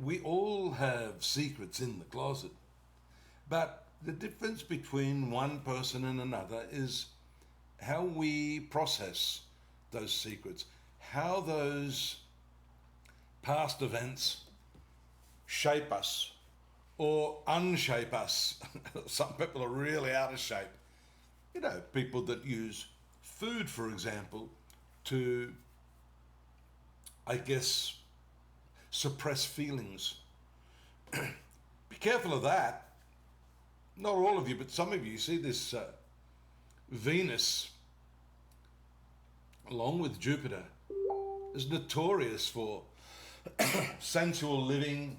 We all have secrets in the closet, but the difference between one person and another is how we process those secrets, how those past events shape us or unshape us. Some people are really out of shape. You know, people that use food, for example, to, I guess, suppress feelings. Be careful of that. Not all of you, but some of you see this Venus, along with Jupiter, is notorious for sensual living,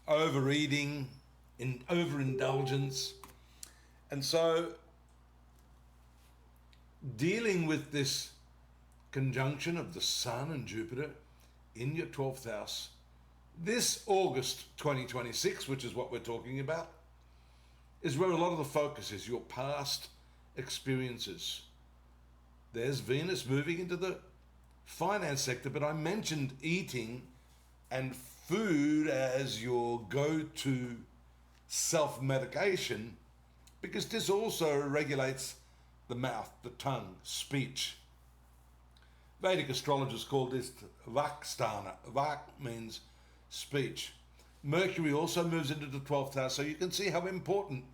overeating, overindulgence. And so dealing with this conjunction of the Sun and Jupiter in your 12th house, this August 2026, which is what we're talking about, is where a lot of the focus is, your past experiences. There's Venus moving into the finance sector, but I mentioned eating and food as your go-to self-medication because this also regulates the mouth, the tongue, speech. Vedic astrologers call this Vaksthana. Vak means speech. Mercury also moves into the 12th house, so you can see how important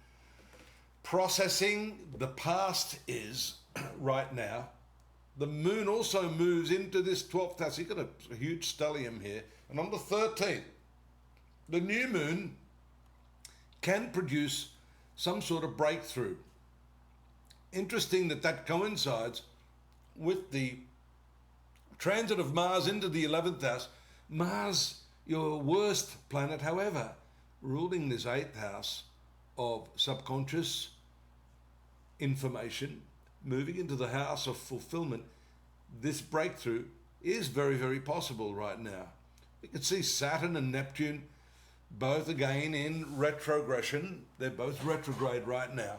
processing the past is right now. The moon also moves into this 12th house. You've got a huge stellium here. And on the 13th, the new moon can produce some sort of breakthrough. Interesting that coincides with the transit of Mars into the 11th house. Mars, your worst planet, however, ruling this 8th house of subconscious information, moving into the house of fulfillment. This breakthrough is very, very possible right now. You can see Saturn and Neptune both again in retrogression. They're both retrograde right now,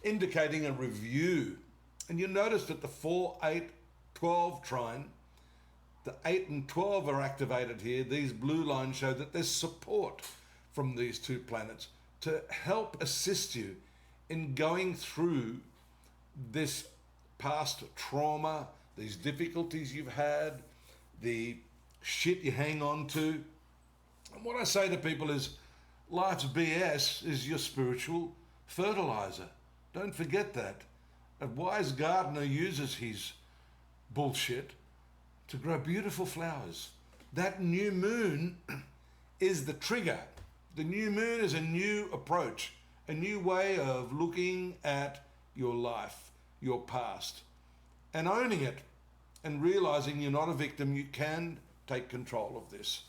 indicating a review. And you notice that the 4, 8, 12 trine, the 8 and 12 are activated here. These blue lines show that there's support from these two planets to help assist you in going through this past trauma, these difficulties you've had, the shit you hang on to. And what I say to people is, life's BS is your spiritual fertilizer. Don't forget that. A wise gardener uses his bullshit to grow beautiful flowers. That new moon is the trigger. The new moon is a new approach, a new way of looking at your life, your past, and owning it and realizing you're not a victim. You can take control of this.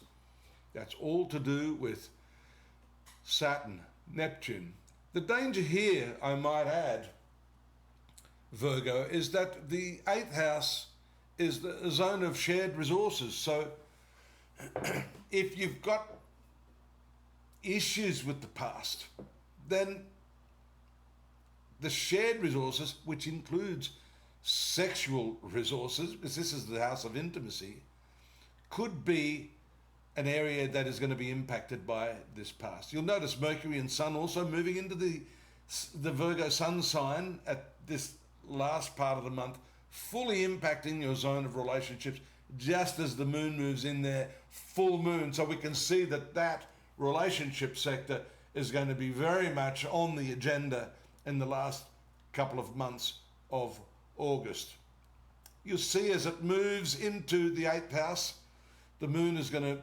That's all to do with Saturn, Neptune. The danger here, I might add, Virgo, is that the 8th house is the zone of shared resources. So if you've got issues with the past, then the shared resources, which includes sexual resources, because this is the house of intimacy, could be an area that is going to be impacted by this past. You'll notice Mercury and Sun also moving into the Virgo Sun sign at this last part of the month, fully impacting your zone of relationships, just as the moon moves in there, full moon. So we can see that relationship sector is going to be very much on the agenda in the last couple of months of August. You'll see as it moves into the 8th house, the moon is going to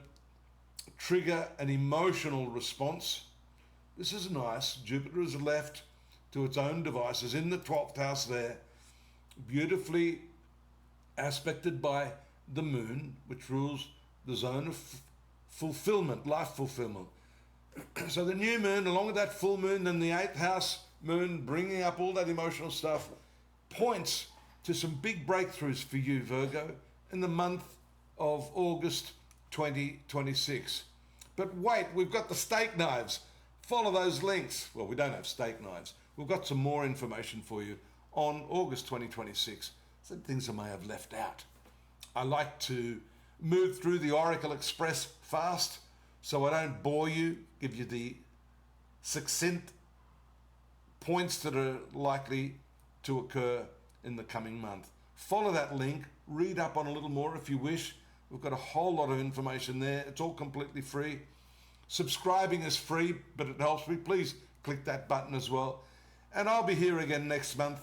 trigger an emotional response. This is nice. Jupiter is left to its own devices in the 12th house there, beautifully aspected by the moon, which rules the zone of fulfillment, life fulfillment. So the new moon, along with that full moon, and the 8th house moon bringing up all that emotional stuff, points to some big breakthroughs for you, Virgo, in the month of August 2026. But wait, we've got the steak knives. Follow those links. Well, we don't have steak knives. We've got some more information for you on August 2026. Some things I may have left out. I like to move through the Oracle Express fast, so I don't bore you, give you the succinct points that are likely to occur in the coming month. Follow that link, read up on a little more if you wish. We've got a whole lot of information there. It's all completely free. Subscribing is free, but it helps me. Please click that button as well. And I'll be here again next month,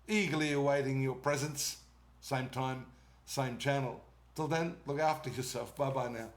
eagerly awaiting your presence. Same time, same channel. Till then, look after yourself. Bye-bye now.